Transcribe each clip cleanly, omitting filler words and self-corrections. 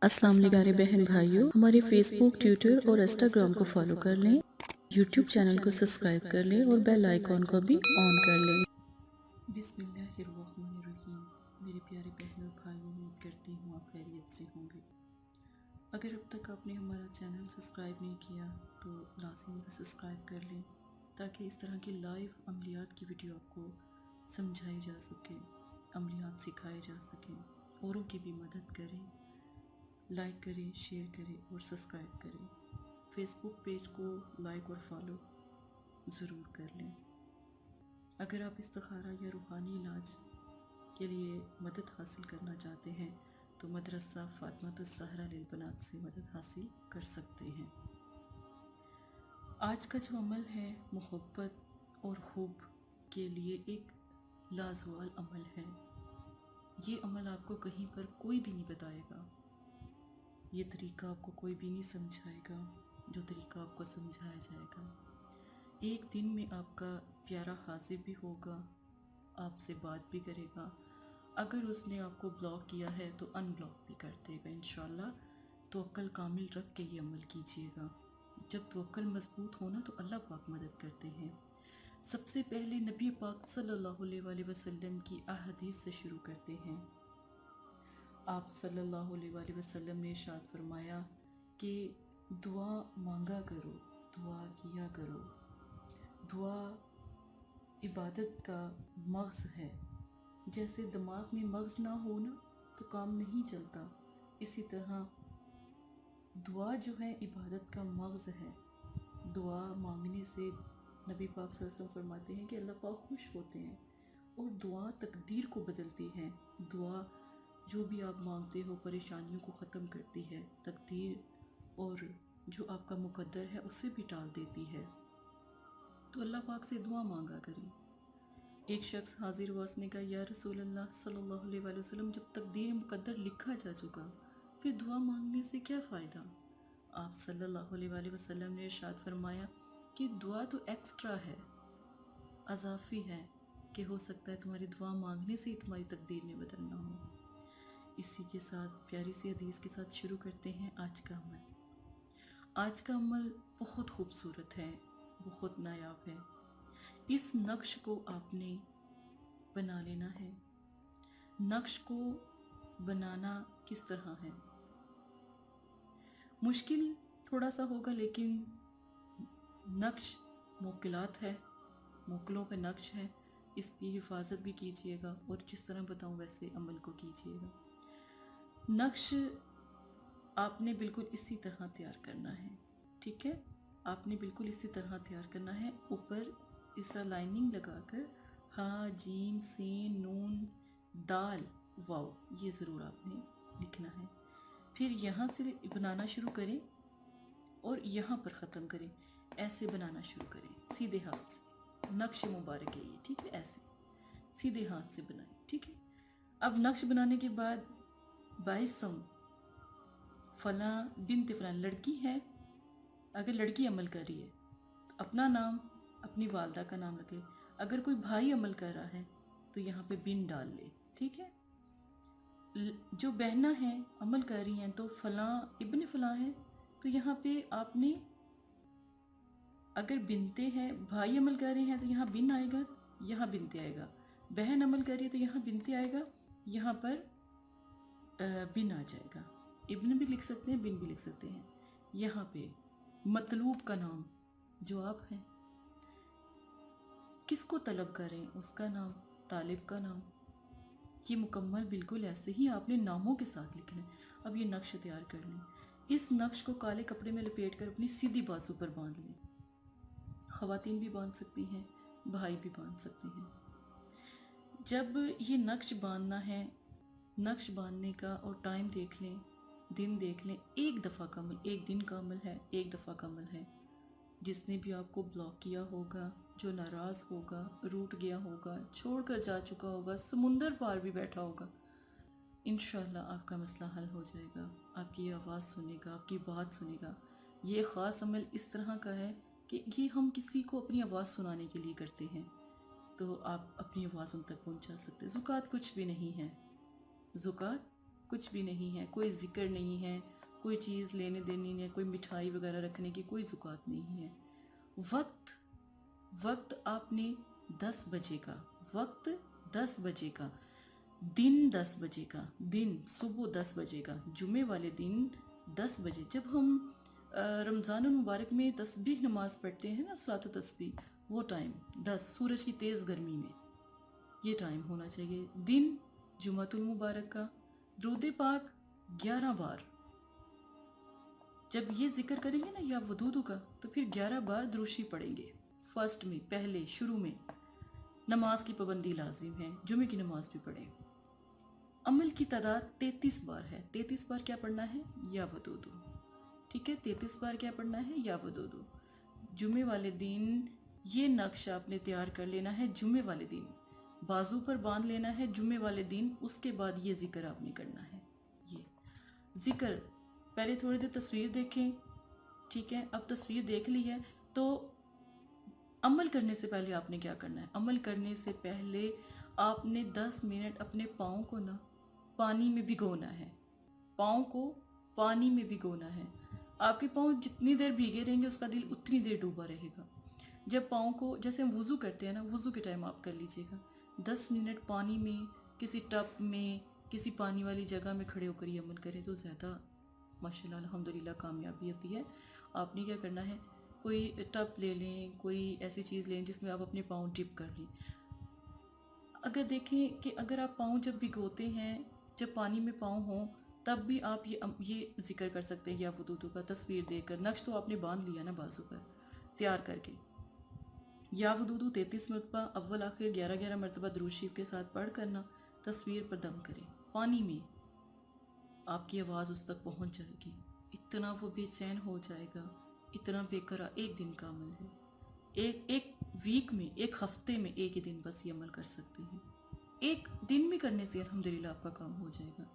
अस्सलाम वालेकुम प्यारे बहन भाइयों, हमारे फेसबुक, ट्विटर और इंस्टाग्राम को फॉलो कर लें, यूट्यूब चैनल को सब्सक्राइब कर लें और बेल आइकॉन को भी ऑन कर लें। बिस्मिल्लाहिर्रहमानिर्रहीम। मेरे प्यारे बहनों भाइयों, उम्मीद करती हूँ आप खैरियत से होंगे। अगर अब तक आपने हमारा चैनल सब्सक्राइब नहीं किया तो लाज़िम उसे सब्सक्राइब कर लें, ताकि इस तरह की लाइव अमलियात की वीडियो आपको समझाई जा सके, अमलियात सिखाए जा सकें, औरों की भी मदद करें। लाइक करें, शेयर करें और सब्सक्राइब करें। फेसबुक पेज को लाइक और फॉलो ज़रूर कर लें। अगर आप इस्तिखारा या रूहानी इलाज के लिए मदद हासिल करना चाहते हैं तो मदरसा फातिमातुज़ ज़हरा लिल बनात से मदद हासिल कर सकते हैं। आज का जो अमल है मोहब्बत और हुब के लिए एक लाजवाल अमल है। ये अमल आपको कहीं पर कोई भी नहीं बताएगा, ये तरीका आपको कोई भी नहीं समझाएगा। जो तरीका आपको समझाया जाएगा, एक दिन में आपका प्यारा हाजिर भी होगा, आपसे बात भी करेगा। अगर उसने आपको ब्लॉक किया है तो अनब्लॉक भी कर देगा इंशाल्लाह। तवक्कल कामिल रख के ये अमल कीजिएगा। जब तवक्कल मजबूत हो ना तो अल्लाह पाक मदद करते हैं। सबसे पहले नबी पाक सल्लल्लाहु अलैहि वसल्लम की अहदीस से शुरू करते हैं। आप सल्लल्लाहु अलैहि वसल्लम ने इरशाद फरमाया कि दुआ मांगा करो, दुआ किया करो। दुआ इबादत का मग़ज़ है। जैसे दिमाग में मग़ज़ ना हो ना तो काम नहीं चलता, इसी तरह दुआ जो है इबादत का मग़ज़ है। दुआ मांगने से नबी पाक सल्लल्लाहु अलैहि वसल्लम फरमाते हैं कि अल्लाह पाक खुश होते हैं और दुआ तकदीर को बदलती है। दुआ जो भी आप मांगते हो परेशानियों को ख़त्म करती है, तकदीर और जो आपका मुकद्दर है उससे भी टाल देती है। तो अल्लाह पाक से दुआ मांगा करें। एक शख्स हाजिर हुआ, उसने कहा या रसूल अल्लाह सल्लल्लाहु अलैहि वसल्लम, जब तकदीर मुकद्दर लिखा जा चुका फिर दुआ मांगने से क्या फ़ायदा? आप सल्लल्लाहु अलैहि वसल्लम ने इरशाद फरमाया कि दुआ तो एक्स्ट्रा है, अज़ाफ़ी है, कि हो सकता है तुम्हारी दुआ मांगने से ही तुम्हारी तकदीर में बदलना हो। इसी के साथ प्यारी सी हदीस के साथ शुरू करते हैं आज का अमल। आज का अमल बहुत खूबसूरत है, बहुत नायाब है। इस नक्श को आपने बना लेना है। नक्श को बनाना किस तरह है? मुश्किल थोड़ा सा होगा, लेकिन नक्श मोकिलात है, मोकलों पे नक्श है। इसकी हिफाजत भी कीजिएगा और जिस तरह बताऊं वैसे अमल को कीजिएगा। नक्श आपने बिल्कुल इसी तरह तैयार करना है, ठीक है? आपने बिल्कुल इसी तरह तैयार करना है। ऊपर इस तरह लाइनिंग लगाकर हा जीम सीन नून दाल वाव, ये ज़रूर आपने लिखना है। फिर यहाँ से बनाना शुरू करें और यहाँ पर ख़त्म करें। ऐसे बनाना शुरू करें सीधे हाथ से। नक्श मुबारक है ये, ठीक है? ऐसे सीधे हाथ से बनाएं, ठीक है? अब नक्श बनाने के बाद 22 फला बिनत फलां लड़की है। अगर लड़की अमल कर रही है तो अपना नाम, अपनी वालदा का नाम लगे। अगर कोई भाई अमल कर रहा है तो यहाँ पे बिन डाल ले, ठीक है? जो बहना है अमल कर रही हैं तो फलां इब्न फलां है तो यहाँ पे आपने, अगर बिनते हैं, भाई अमल कर रहे हैं तो यहाँ बिन आएगा, यहाँ बिनते आएगा। बहन अमल कर रही है तो यहाँ बिनते आएगा, यहाँ पर बिन आ जाएगा। इब्न भी लिख सकते हैं, बिन भी लिख सकते हैं। यहाँ पे मतलूब का नाम, जो आप हैं, किसको तलब करें उसका नाम, तालिब का नाम, ये मुकम्मल बिल्कुल ऐसे ही आपने नामों के साथ लिखना है। अब ये नक्श तैयार कर लें। इस नक्श को काले कपड़े में लपेट कर अपनी सीधी बाजू पर बांध लें। ख़वातीन भी बांध सकती हैं, भाई भी बांध सकते हैं। जब ये नक्श बांधना है, नक्श बांधने का और टाइम देख लें, दिन देख लें। एक दफ़ा का अमल, एक दिन का अमल है, एक दफ़ा का अमल है। जिसने भी आपको ब्लॉक किया होगा, जो नाराज़ होगा, रूठ गया होगा, छोड़कर जा चुका होगा, समुंदर पार भी बैठा होगा, इंशाअल्लाह आपका मसला हल हो जाएगा। आपकी आवाज़ सुनेगा, आपकी बात सुनेगा। ये ख़ास अमल इस तरह का है कि ये हम किसी को अपनी आवाज़ सुनाने के लिए करते हैं, तो आप अपनी आवाज़ उन तक पहुँचा सकते हैं। ज़ुकात कुछ भी नहीं है, ज़ुकात कुछ भी नहीं है, कोई ज़िक्र नहीं है, कोई चीज़ लेने देनी नहीं है, कोई मिठाई वगैरह रखने की कोई ज़ुकात नहीं है। वक्त आपने 10 बजे का, वक्त 10 बजे का, दिन 10 बजे का, दिन सुबह 10 बजे का, जुमे वाले दिन 10 बजे। जब हम रमज़ान मुबारक में तस्बीह नमाज़ पढ़ते हैं ना, सलात तस्बीह, वो टाइम 10 सूरज की तेज़ गर्मी में ये टाइम होना चाहिए। दिन जुमातुल मुबारक का, दुरूद पाक 11 बार। जब ये जिक्र करेंगे ना या वदूदू का, तो फिर 11 बार दुरूशी पढ़ेंगे। फर्स्ट में, पहले शुरू में नमाज की पाबंदी लाजिम है, जुमे की नमाज भी पढ़ें। अमल की तादाद 33 बार है। 33 बार क्या पढ़ना है? या वदूदू। ठीक है, 33 बार क्या पढ़ना है? या वदूदू। जुमे वाले दिन ये नक्श आपने तैयार कर लेना है। जुमे वाले दिन बाजू पर बांध लेना है जुमे वाले दिन। उसके बाद ये जिक्र आपने करना है। ये जिक्र पहले थोड़ी देर तस्वीर देखें। ठीक है, अब तस्वीर देख ली है तो अमल करने से पहले आपने क्या करना है? अमल करने से पहले आपने 10 मिनट अपने पाँव को ना पानी में भिगोना है। पाँव को पानी में भिगोना है। आपके पाँव जितनी देर भीगे रहेंगे उसका दिल उतनी देर डूबा रहेगा। जब पाँव को, जैसे हम वुज़ू करते हैं ना, वुज़ू के टाइम आप कर लीजिएगा। 10 मिनट पानी में, किसी टब में, किसी पानी वाली जगह में खड़े होकर ये अमल करें तो ज़्यादा माशाल्लाह अल्हम्दुलिल्लाह कामयाबी होती है। आपने क्या करना है, कोई टब ले लें, कोई ऐसी चीज़ लें जिसमें आप अपने पाँव डिप कर लें। अगर देखें कि अगर आप पाँव जब भिगोते हैं, जब पानी में पाँव हों, तब भी आप ये जिक्र कर सकते हैं या वदूदू का, तस्वीर देकर। नक्श तो आपने बांध लिया ना बाजू पर तैयार करके। या वदूदू 33 मरतबा, अव्वल आखिर 11-11 मरतबा दुरूद शरीफ के साथ पढ़ करना। तस्वीर पर दम करें पानी में, आपकी आवाज़ उस तक पहुंच जाएगी। इतना वो बेचैन हो जाएगा, इतना बेकरार। एक दिन का अमल है। एक वीक में, एक हफ्ते में एक ही दिन बस ये अमल कर सकते हैं। एक दिन में करने से अल्हम्दुलिल्लाह आपका काम हो जाएगा।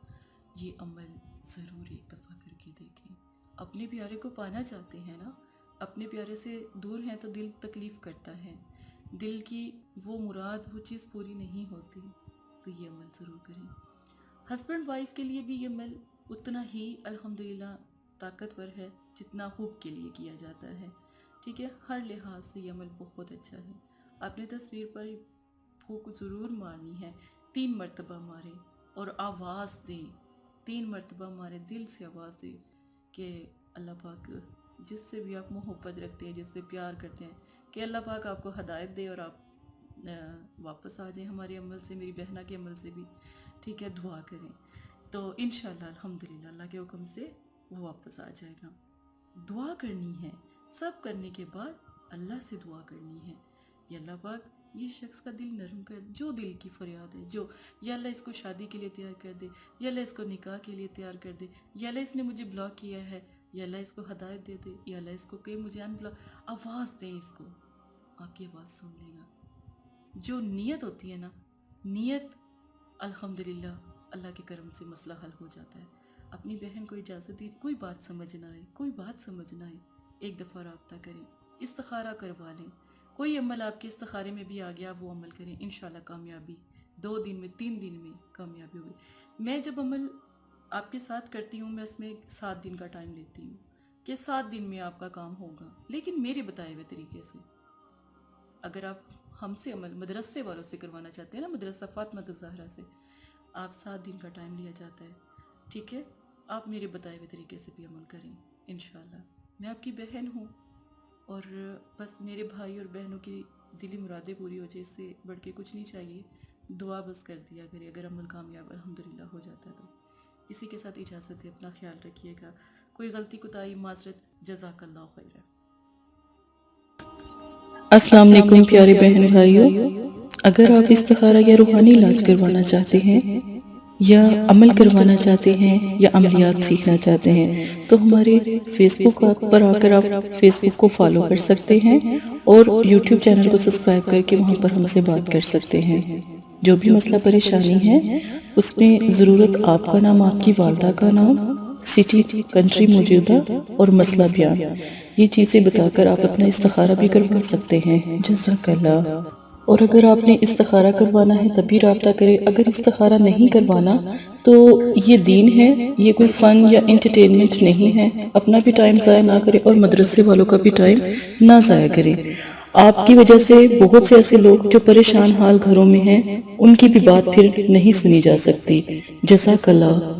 ये अमल ज़रूर एक दफ़ा करके देखें। अपने प्यारे को पाना चाहते हैं ना, अपने प्यारे से दूर हैं तो दिल तकलीफ़ करता है। दिल की वो मुराद, वो चीज़ पूरी नहीं होती, तो ये अमल ज़रूर करें। हस्बैंड वाइफ के लिए भी ये अमल उतना ही अल्हम्दुलिल्लाह ताकतवर है जितना हुक के लिए किया जाता है। ठीक है, हर लिहाज से ये अमल बहुत अच्छा है। आपने तस्वीर पर फूक ज़रूर मारनी है। 3 मरतबा मारें और आवाज़ दें। 3 मरतबा मारें, दिल से आवाज़ दें कि अल्लाह पाक जिससे भी आप मोहब्बत रखते हैं, जिससे प्यार करते हैं, कि अल्लाह पाक आपको हदायत दे और आप वापस आ जाएं हमारे अमल से, मेरी बहना के अमल से भी। ठीक है, दुआ करें तो इंशाअल्लाह अल्हम्दुलिल्लाह अल्लाह के हुक्म से वो वापस आ जाएगा। दुआ करनी है, सब करने के बाद अल्लाह से दुआ करनी है, या अल्लाह पाक ये शख्स का दिल नरम कर, जो दिल की फरियाद है, जो या अल्लाह इसको शादी के लिए तैयार कर दे, या अल्लाह इसको निकाह के लिए तैयार कर दे, या अल्लाह इसने मुझे ब्लॉक किया है, या अल्लाह इसको हदायत दे दे, या अल्लाह इसको कहे मुझे अनब्लॉक। आवाज़ दें इसको, आपकी आवाज़ सुन लेगा। जो नीयत होती है ना, नीयत अल्हम्दुलिल्लाह अल्लाह के करम से मसला हल हो जाता है। अपनी बहन को इजाज़त दी, कोई बात समझ ना आए, कोई बात समझ ना आए, एक दफ़ा रब्ता करें, इस्तिखारा करवा लें। कोई अमल आपके इस्तिखारे में भी आ गया, वो अमल करें, इंशाल्लाह कामयाबी 2 दिन में, 3 दिन में कामयाबी होगी। मैं जब अमल आपके साथ करती हूँ, मैं इसमें 7 दिन का टाइम लेती हूँ कि 7 दिन में आपका काम होगा, लेकिन मेरे बताए हुए तरीके से। अगर आप हमसे अमल मदरसे वालों से करवाना चाहते हैं ना, मदरसा फातिमा ज़हरा से, आप 7 दिन का टाइम लिया जाता है। ठीक है, आप मेरे बताए हुए तरीके से भी अमल करें इंशाल्लाह। मैं आपकी बहन हूँ और बस मेरे भाई और बहनों की दिली मुरादें पूरी हो जाए, इससे बढ़ के कुछ नहीं चाहिए। दुआ बस कर दिया करें, अगर अमल कामयाब अल्हम्दुलिल्लाह हो जाता है तो। इसी के साथ इजाज़त है, अपना ख्याल रखिएगा। कोई गलती कोताही माज़रत, जज़ाकल्लाह खैर। अस्सलाम वालेकुम प्यारे बहन भाइयों, अगर आप इस्तिखारा या रूहानी इलाज करवाना चाहते हैं या अमल करवाना चाहते हैं या अमलियात सीखना चाहते हैं तो हमारे फेसबुक पर आकर आप फेसबुक को फॉलो कर सकते हैं और यूट्यूब चैनल को सब्सक्राइब करके वहां पर हमसे बात कर सकते हैं। जो भी मसला परेशानी है उसमें ज़रूरत आपका नाम, आपकी वालदा का नाम, सिटी, कंट्री मौजूदा और मसला बयान, ये चीज़ें बताकर आप अपना इस्तिखारा भी करवा सकते हैं। जज़ाकल्लाह। और अगर आपने इस्तिखारा करवाना है तभी राब्ता करें, अगर इस्तिखारा नहीं करवाना تو یہ دین ہے، یہ کوئی فن یا انٹرٹینمنٹ نہیں ہے۔ اپنا بھی ٹائم ضائع نہ کرے اور مدرسے والوں کا بھی ٹائم نہ ضائع کرے۔ آپ کی وجہ سے بہت سے ایسے لوگ جو پریشان حال گھروں میں ہیں، ان کی بھی بات پھر نہیں سنی جا سکتی۔ جزاک اللہ۔